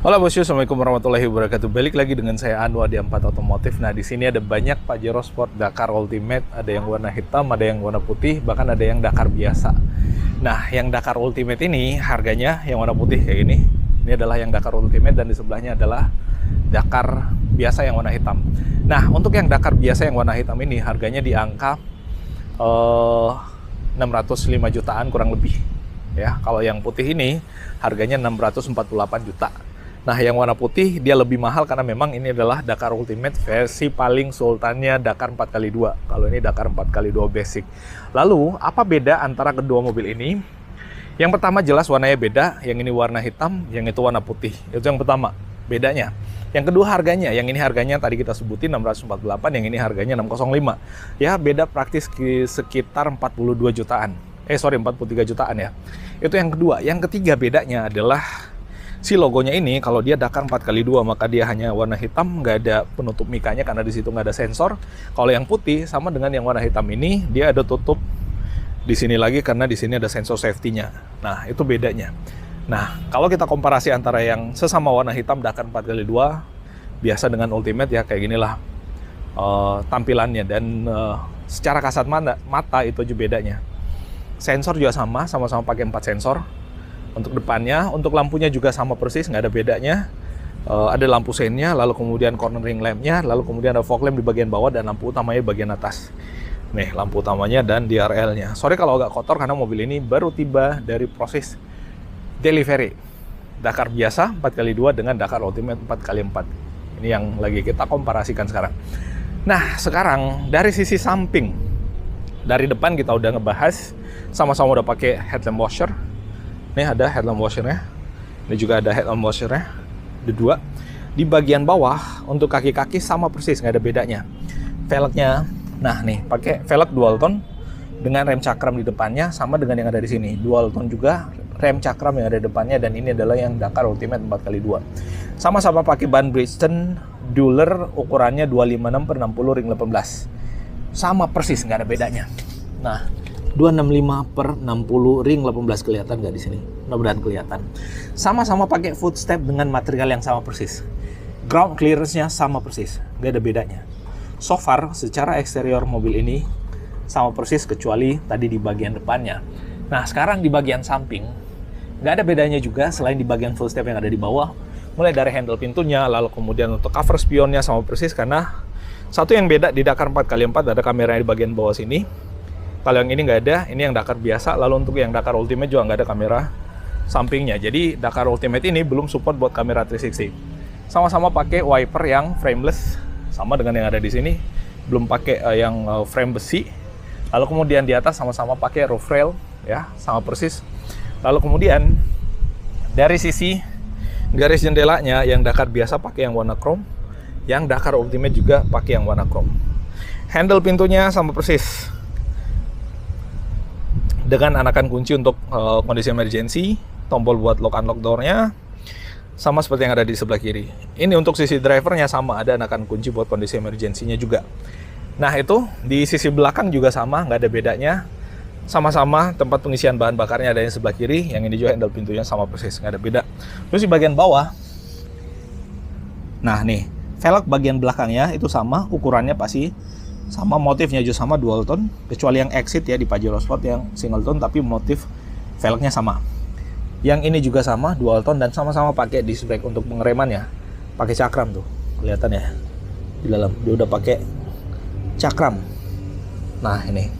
Halo bosku, assalamualaikum warahmatullahi wabarakatuh. Balik lagi dengan saya Anwar di Empat Otomotif. Nah, di sini ada banyak Pajero Sport Dakar Ultimate, ada yang warna hitam, ada yang warna putih, bahkan ada yang Dakar biasa. Nah, yang Dakar Ultimate ini harganya yang warna putih kayak gini. Ini adalah yang Dakar Ultimate dan di sebelahnya adalah Dakar biasa yang warna hitam. Nah, untuk yang Dakar biasa yang warna hitam ini harganya di angka 605 jutaan kurang lebih. Ya, kalau yang putih ini harganya 648 juta. Nah, yang warna putih dia lebih mahal karena memang ini adalah Dakar Ultimate versi paling sultannya Dakar 4x2. Kalau ini Dakar 4x2 basic. Lalu, apa beda antara kedua mobil ini? Yang pertama jelas warnanya beda, yang ini warna hitam, yang itu warna putih. Itu yang pertama, bedanya. Yang kedua harganya, yang ini harganya tadi kita sebutin 648, yang ini harganya 605. Ya, beda praktis sekitar 42 jutaan. 43 jutaan ya. Itu yang kedua. Yang ketiga bedanya adalah si logonya ini, kalau dia Dakar 4x2 maka dia hanya warna hitam, nggak ada penutup mikanya karena di situ nggak ada sensor. Kalau yang putih sama dengan yang warna hitam ini, dia ada tutup di sini lagi karena di sini ada sensor safety-nya. Nah, itu bedanya. Nah, kalau kita komparasi antara yang sesama warna hitam Dakar 4x2 biasa dengan Ultimate ya kayak ginilah tampilannya dan secara kasat mata itu aja bedanya. Sensor juga sama-sama pakai 4 sensor. Untuk depannya, untuk lampunya juga sama persis, nggak ada bedanya. Ada lampu seinnya, lalu kemudian cornering lampnya, lalu kemudian ada fog lamp di bagian bawah dan lampu utamanya di bagian atas. Nih, lampu utamanya dan DRL-nya. Sorry kalau agak kotor karena mobil ini baru tiba dari proses delivery. Dakar biasa 4x2 dengan Dakar Ultimate 4x4. Ini yang lagi kita komparasikan sekarang. Nah, sekarang dari sisi samping. Dari depan kita udah ngebahas, sama-sama udah pakai headlamp washer. Nih ada headlamp washer-nya. Ini juga ada headlamp washer-nya. Ada dua. Di bagian bawah untuk kaki-kaki sama persis, nggak ada bedanya. Velgnya, nah nih pakai velg dual tone dengan rem cakram di depannya sama dengan yang ada di sini. Dual tone juga rem cakram yang ada di depannya dan ini adalah yang Dakar Ultimate 4x2. Sama-sama pakai ban Bridgestone Dueler ukurannya 256/60 ring 18. Sama persis, nggak ada bedanya. Nah, 265/60 ring 18 kelihatan nggak di sini? Mudah-mudahan kelihatan. Sama-sama pakai footstep dengan material yang sama persis. Ground clearance-nya sama persis, nggak ada bedanya. So far, secara eksterior mobil ini sama persis kecuali tadi di bagian depannya. Nah, sekarang di bagian samping, nggak ada bedanya juga selain di bagian footstep yang ada di bawah. Mulai dari handle pintunya, lalu kemudian untuk cover spionnya sama persis karena satu yang beda di Dakar 4x4 ada kamera di bagian bawah sini. Kalau yang ini nggak ada, ini yang Dakar biasa. Lalu untuk yang Dakar Ultimate juga nggak ada kamera sampingnya. Jadi Dakar Ultimate ini belum support buat kamera 360. Sama-sama pakai wiper yang frameless, sama dengan yang ada di sini. Belum pakai yang frame besi. Lalu kemudian di atas sama-sama pakai roof rail, ya sama persis. Lalu kemudian dari sisi garis jendelanya yang Dakar biasa pakai yang warna chrome, yang Dakar Ultimate juga pakai yang warna chrome. Handle pintunya sama persis dengan anakan kunci untuk kondisi emergency, tombol buat lock unlock door-nya sama seperti yang ada di sebelah kiri. Ini untuk sisi drivernya sama, ada anakan kunci buat kondisi emergency-nya juga. Nah, itu di sisi belakang juga sama, nggak ada bedanya. Sama-sama tempat pengisian bahan bakarnya ada yang sebelah kiri, yang ini juga handle pintunya sama persis, nggak ada beda. Terus di bagian bawah, nah nih, velg bagian belakangnya itu sama, ukurannya pasti sama, motifnya juga sama dual tone, kecuali yang exit ya di Pajero Sport yang single tone tapi motif velgnya sama. Yang ini juga sama dual tone dan sama-sama pakai disc brake untuk pengeremannya. Pakai cakram tuh, kelihatan ya di dalam dia udah pakai cakram. Nah ini,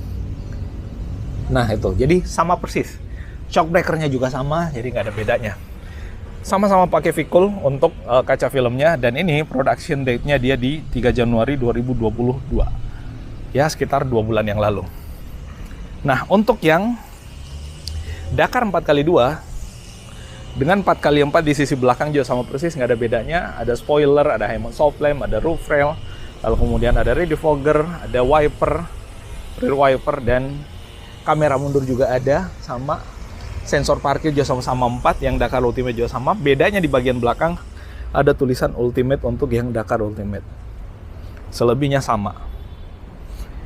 nah itu jadi sama persis. Shock breakernya juga sama, jadi nggak ada bedanya. Sama-sama pakai Vicul untuk kaca filmnya dan ini production date-nya dia di 3 Januari 2022. Ya, sekitar 2 bulan yang lalu. Nah, untuk yang Dakar 4x2 dengan 4x4 di sisi belakang juga sama persis, nggak ada bedanya. Ada spoiler, ada Hemi soft lamp, ada roof rail, lalu kemudian ada rear defogger, ada wiper, rear wiper, dan kamera mundur juga ada, sama sensor parkir juga sama-sama 4, yang Dakar Ultimate juga sama. Bedanya di bagian belakang ada tulisan Ultimate untuk yang Dakar Ultimate. Selebihnya sama.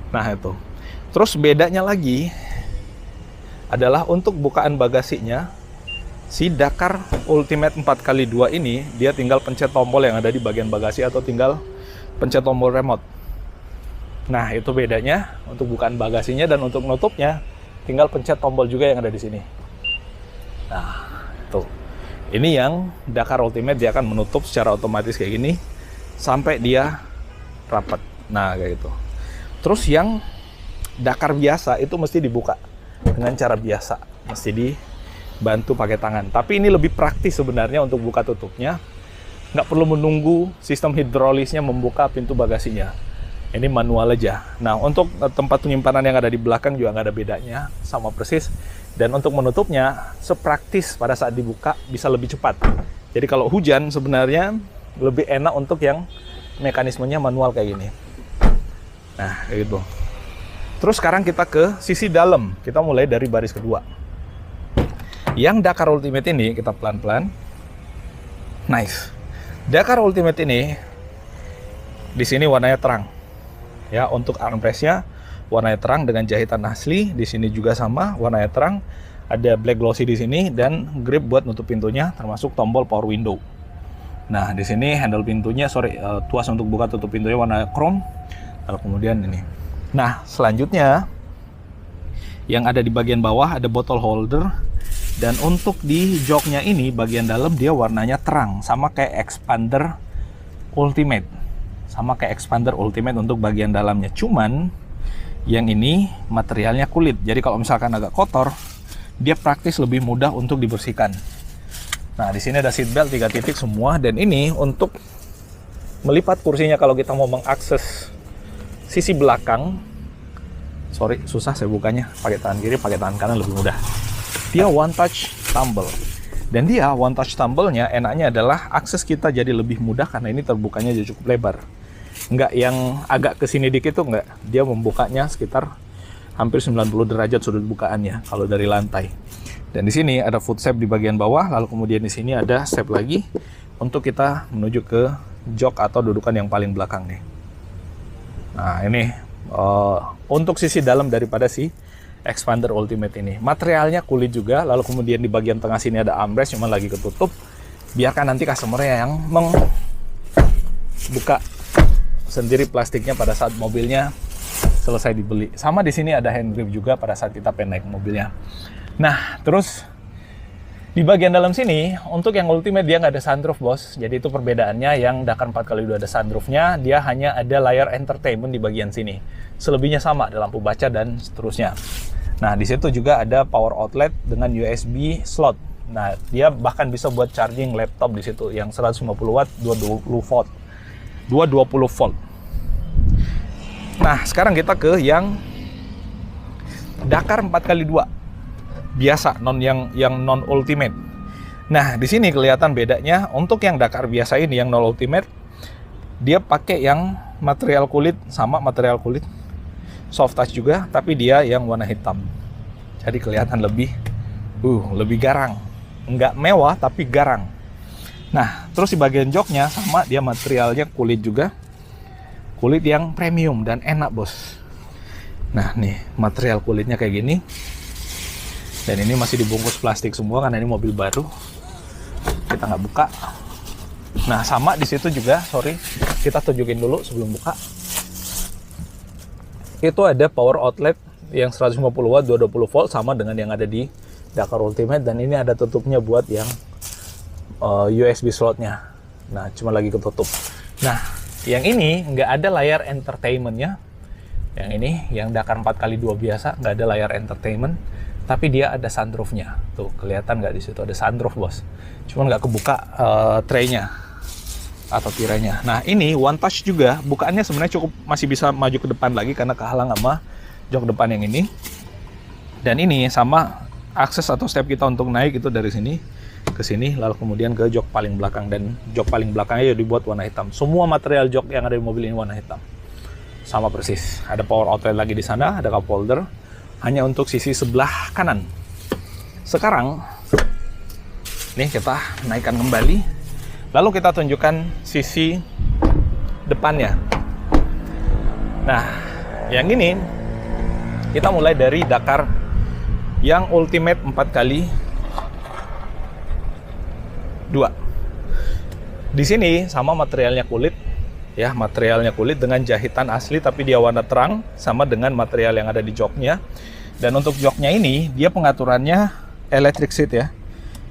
Nah itu. Terus bedanya lagi adalah untuk bukaan bagasinya Si Dakar Ultimate 4x2 ini, dia tinggal pencet tombol yang ada di bagian bagasi atau tinggal pencet tombol remote. Nah, itu bedanya untuk bukaan bagasinya, dan untuk nutupnya tinggal pencet tombol juga yang ada di sini. Nah, tuh. Ini yang Dakar Ultimate, dia akan menutup secara otomatis kayak gini sampai dia rapat. Nah, kayak gitu. Terus yang Dakar biasa itu mesti dibuka dengan cara biasa, mesti dibantu pakai tangan. Tapi ini lebih praktis sebenarnya untuk buka tutupnya. Nggak perlu menunggu sistem hidrolisnya membuka pintu bagasinya. Ini manual aja. Nah, untuk tempat penyimpanan yang ada di belakang juga nggak ada bedanya, sama persis. Dan untuk menutupnya, sepraktis pada saat dibuka bisa lebih cepat. Jadi kalau hujan sebenarnya lebih enak untuk yang mekanismenya manual kayak gini. Nah, kayak gitu. Terus sekarang kita ke sisi dalam. Kita mulai dari baris kedua. Yang Dakar Ultimate ini kita pelan-pelan. Nice. Dakar Ultimate ini di sini warnanya terang. Ya, untuk armrestnya warnanya terang dengan jahitan asli. Di sini juga sama, warnanya terang. Ada black glossy di sini dan grip buat nutup pintunya, termasuk tombol power window. Nah, di sini handle pintunya, tuas untuk buka tutup pintunya warna chrome. Lalu kemudian ini. Nah, selanjutnya yang ada di bagian bawah ada bottle holder, dan untuk di joknya ini bagian dalam dia warnanya terang, sama kayak expander Ultimate. Sama kayak expander Ultimate untuk bagian dalamnya. Cuman yang ini materialnya kulit. Jadi kalau misalkan agak kotor, dia praktis lebih mudah untuk dibersihkan. Nah, di sini ada seat belt 3 titik semua, dan ini untuk melipat kursinya kalau kita mau mengakses sisi belakang. Sorry, susah saya bukanya. Pakai tangan kiri, pakai tangan kanan lebih mudah. Dia one touch tumble. Dan dia one touch tumble-nya enaknya adalah akses kita jadi lebih mudah karena ini terbukanya jadi cukup lebar. Nggak yang agak ke sini dikit tuh, nggak. Dia membukanya sekitar hampir 90 derajat sudut bukaannya kalau dari lantai. Dan di sini ada foot step di bagian bawah, lalu kemudian di sini ada step lagi untuk kita menuju ke jok atau dudukan yang paling belakang nih. Nah, ini untuk sisi dalam daripada si expander Ultimate ini. Materialnya kulit juga, lalu kemudian di bagian tengah sini ada armrest, cuma lagi ketutup. Biarkan nanti customer yang membuka sendiri plastiknya pada saat mobilnya selesai dibeli. Sama di sini ada hand grip juga pada saat kita pengen naik mobilnya. Nah, terus di bagian dalam sini, untuk yang Ultimate dia nggak ada sunroof, bos. Jadi itu perbedaannya. Yang Dakar 4x2 ada sunroofnya, dia hanya ada layar entertainment di bagian sini. Selebihnya sama, ada lampu baca dan seterusnya. Nah, di situ juga ada power outlet dengan USB slot. Nah, dia bahkan bisa buat charging laptop di situ yang 150 watt, 220 volt. 220 volt. Nah, sekarang kita ke yang Dakar 4x2. Biasa, yang non Ultimate. Nah, di sini kelihatan bedanya. Untuk yang Dakar biasa ini, yang non Ultimate, dia pakai yang material kulit, sama material kulit soft touch juga, tapi dia yang warna hitam. Jadi kelihatan lebih garang. Nggak mewah, tapi garang. Nah, terus di bagian joknya sama, dia materialnya kulit juga. Kulit yang premium dan enak, bos. Nah, nih material kulitnya kayak gini. Dan ini masih dibungkus plastik semua karena ini mobil baru. Kita nggak buka. Nah, sama di situ juga, kita tunjukin dulu sebelum buka. Itu ada power outlet yang 150 watt, 220 volt, sama dengan yang ada di Dakar Ultimate. Dan ini ada tutupnya buat yang USB slotnya. Nah, cuma lagi ketutup. Nah, yang ini nggak ada layar entertainment-nya. Yang ini, yang Dakar 4x2 biasa, nggak ada layar entertainment. Tapi dia ada sunroofnya. Tuh, kelihatan nggak di situ ada sunroof, bos. Cuman nggak kebuka tray-nya atau tirainya. Nah, ini one touch juga. Bukaannya sebenarnya cukup, masih bisa maju ke depan lagi karena kehalang sama jok depan yang ini. Dan ini sama akses atau step kita untuk naik itu dari sini ke sini, lalu kemudian ke jok paling belakang. Dan jok paling belakangnya dibuat warna hitam. Semua material jok yang ada di mobil ini warna hitam. Sama persis. Ada power outlet lagi di sana, ada cup holder. Hanya untuk sisi sebelah kanan. Sekarang, nih kita naikkan kembali. Lalu kita tunjukkan sisi depannya. Nah, yang ini kita mulai dari Dakar yang Ultimate 4x2 Dua. Di sini sama materialnya kulit, ya, materialnya kulit dengan jahitan asli tapi dia warna terang, sama dengan material yang ada di joknya. Dan untuk joknya ini, dia pengaturannya electric seat ya.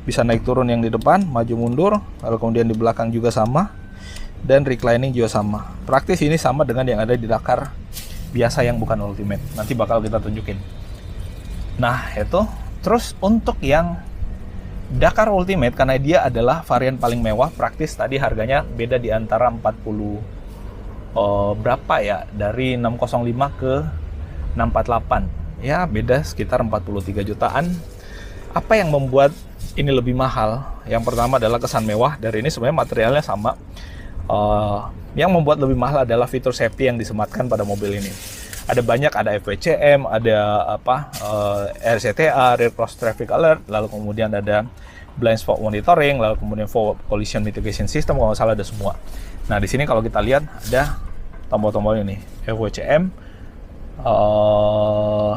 Bisa naik turun yang di depan, maju mundur, lalu kemudian di belakang juga sama. Dan reclining juga sama. Praktis ini sama dengan yang ada di Dakar biasa yang bukan Ultimate. Nanti bakal kita tunjukin. Nah, itu. Terus untuk yang Dakar Ultimate, karena dia adalah varian paling mewah, praktis tadi harganya beda di antara 40 berapa ya, dari 605 ke 648 ya, beda sekitar 43 jutaan. Apa yang membuat ini lebih mahal? Yang pertama adalah kesan mewah. Dari ini sebenarnya materialnya sama. Yang membuat lebih mahal adalah fitur safety yang disematkan pada mobil ini. Ada banyak, ada FWCM, ada RCTA, Rear Cross Traffic Alert, lalu kemudian ada blind spot monitoring, lalu kemudian forward collision mitigation system, kalau nggak salah ada semua. Nah, di sini kalau kita lihat ada tombol-tombol ini, FWCM,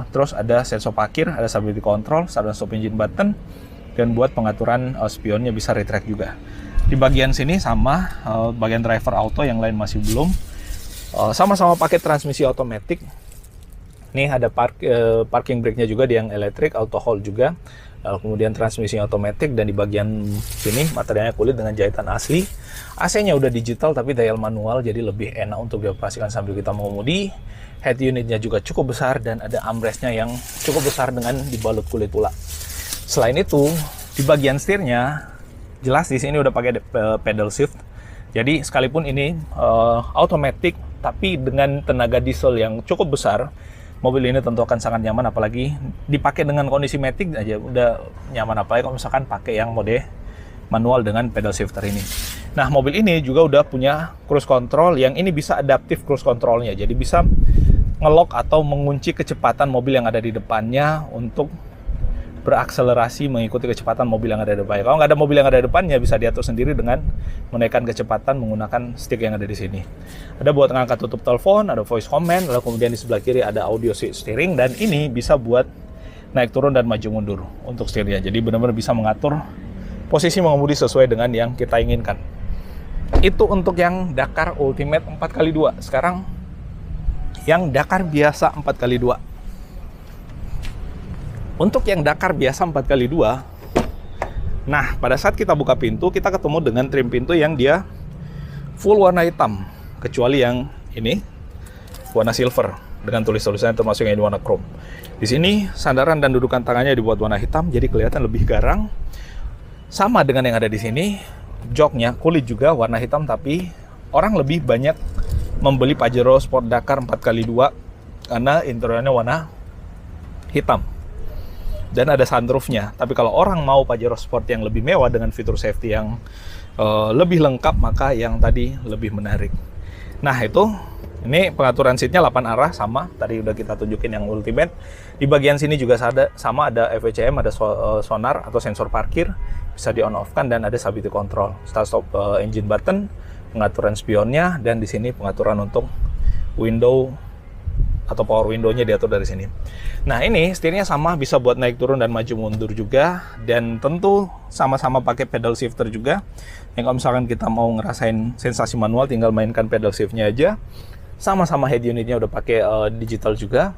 terus ada sensor parkir, ada stability control, start dan stop engine button, dan buat pengaturan spionnya bisa retract juga. Di bagian sini sama, bagian driver auto, yang lain masih belum. Sama-sama pakai transmisi otomatis. Nih ada parking brake-nya juga, di yang elektrik, auto hold juga. Lalu kemudian transmisi otomatis, dan di bagian sini materialnya kulit dengan jahitan asli. AC-nya udah digital tapi dial manual, jadi lebih enak untuk dioperasikan sambil kita mengemudi. Head unitnya juga cukup besar dan ada armrest-nya yang cukup besar dengan dibalut kulit pula. Selain itu, di bagian setirnya jelas di sini udah pakai pedal shift. Jadi sekalipun ini automatic tapi dengan tenaga diesel yang cukup besar, mobil ini tentu akan sangat nyaman, apalagi dipakai dengan kondisi matic aja udah nyaman, apalagi kalau misalkan pakai yang mode manual dengan pedal shifter ini. Nah, mobil ini juga udah punya cruise control yang ini bisa adaptif cruise controlnya, jadi bisa ngelock atau mengunci kecepatan mobil yang ada di depannya untuk berakselerasi mengikuti kecepatan mobil yang ada di depannya. Kalau nggak ada mobil yang ada di depannya, bisa diatur sendiri dengan menaikkan kecepatan menggunakan stick yang ada di sini. Ada buat ngangkat tutup telepon, ada voice command, lalu kemudian di sebelah kiri ada audio steering, dan ini bisa buat naik turun dan maju mundur untuk setirnya. Jadi benar-benar bisa mengatur posisi mengemudi sesuai dengan yang kita inginkan. Itu untuk yang Dakar Ultimate 4x2. Sekarang yang Dakar biasa 4x2. Untuk yang Dakar biasa 4x2, nah pada saat kita buka pintu, kita ketemu dengan trim pintu yang dia full warna hitam, kecuali yang ini warna silver dengan tulis-tulisannya termasuk yang warna chrome. Di sini sandaran dan dudukan tangannya dibuat warna hitam, jadi kelihatan lebih garang. Sama dengan yang ada di sini, joknya kulit juga warna hitam, tapi orang lebih banyak membeli Pajero Sport Dakar 4x2 karena interiornya warna hitam. Dan ada sunroofnya. Tapi kalau orang mau Pajero Sport yang lebih mewah dengan fitur safety yang lebih lengkap, maka yang tadi lebih menarik. Nah, itu ini pengaturan seatnya 8 arah sama. Tadi udah kita tunjukin yang Ultimate. Di bagian sini juga sama ada FWCM, ada sonar atau sensor parkir, bisa di on off kan, dan ada stability control, start stop engine button, pengaturan spionnya, dan di sini pengaturan untuk window atau power window-nya diatur dari sini. Nah, ini setirnya sama, bisa buat naik turun dan maju mundur juga, dan tentu sama-sama pakai pedal shifter juga. Yang kalau misalkan kita mau ngerasain sensasi manual, tinggal mainkan pedal shift-nya aja. Sama-sama head unit-nya udah pakai digital juga.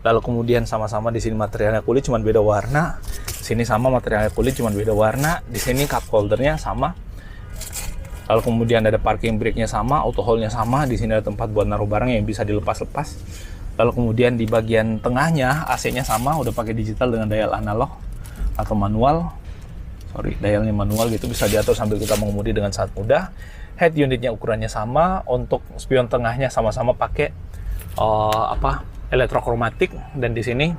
Lalu kemudian sama-sama di sini materialnya kulit, cuman beda warna. Di sini sama materialnya kulit, cuman beda warna. Di sini cup holder-nya sama. Lalu kemudian ada parking brake-nya sama, auto hold-nya sama. Di sini ada tempat buat naruh barang yang bisa dilepas-lepas. Lalu kemudian di bagian tengahnya AC-nya sama, udah pakai digital dengan dial analog atau manual. Dialnya manual gitu, bisa diatur sambil kita mengemudi dengan sangat mudah. Head unitnya ukurannya sama, untuk spion tengahnya sama-sama pakai elektrokromatik, dan di sini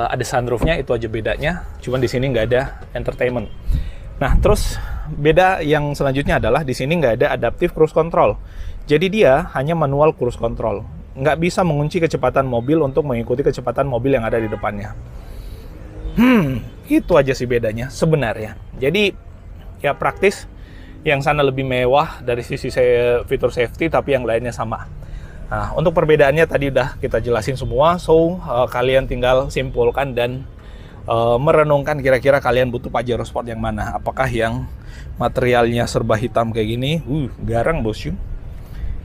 ada sunroofnya, itu aja bedanya. Cuman di sini nggak ada entertainment. Nah, terus beda yang selanjutnya adalah di sini nggak ada adaptive cruise control. Jadi dia hanya manual cruise control. Nggak bisa mengunci kecepatan mobil untuk mengikuti kecepatan mobil yang ada di depannya. Itu aja sih bedanya sebenarnya. Jadi ya praktis, yang sana lebih mewah dari sisi fitur safety, tapi yang lainnya sama. Nah, untuk perbedaannya tadi udah kita jelasin semua, so kalian tinggal simpulkan dan merenungkan kira-kira kalian butuh Pajero Sport yang mana. Apakah yang materialnya serba hitam kayak gini, garang bosku,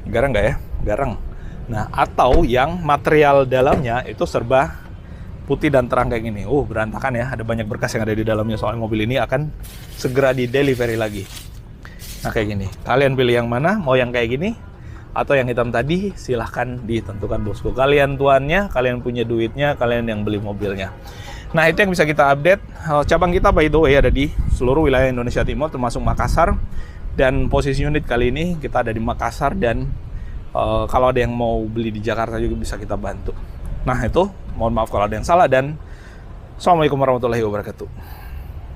garang nggak ya? Garang. Nah, atau yang material dalamnya itu serba putih dan terang kayak gini. Berantakan ya, ada banyak berkas yang ada di dalamnya, soalnya mobil ini akan segera di delivery lagi. Nah kayak gini, kalian pilih yang mana? Mau yang kayak gini atau yang hitam tadi? Silahkan ditentukan bosku. Kalian tuannya, kalian punya duitnya, kalian yang beli mobilnya. Nah itu yang bisa kita update. Cabang kita by the way ada di seluruh wilayah Indonesia Timur termasuk Makassar. Dan posisi unit kali ini kita ada di Makassar, dan kalau ada yang mau beli di Jakarta juga bisa kita bantu. Nah itu, mohon maaf kalau ada yang salah, dan Assalamualaikum warahmatullahi wabarakatuh.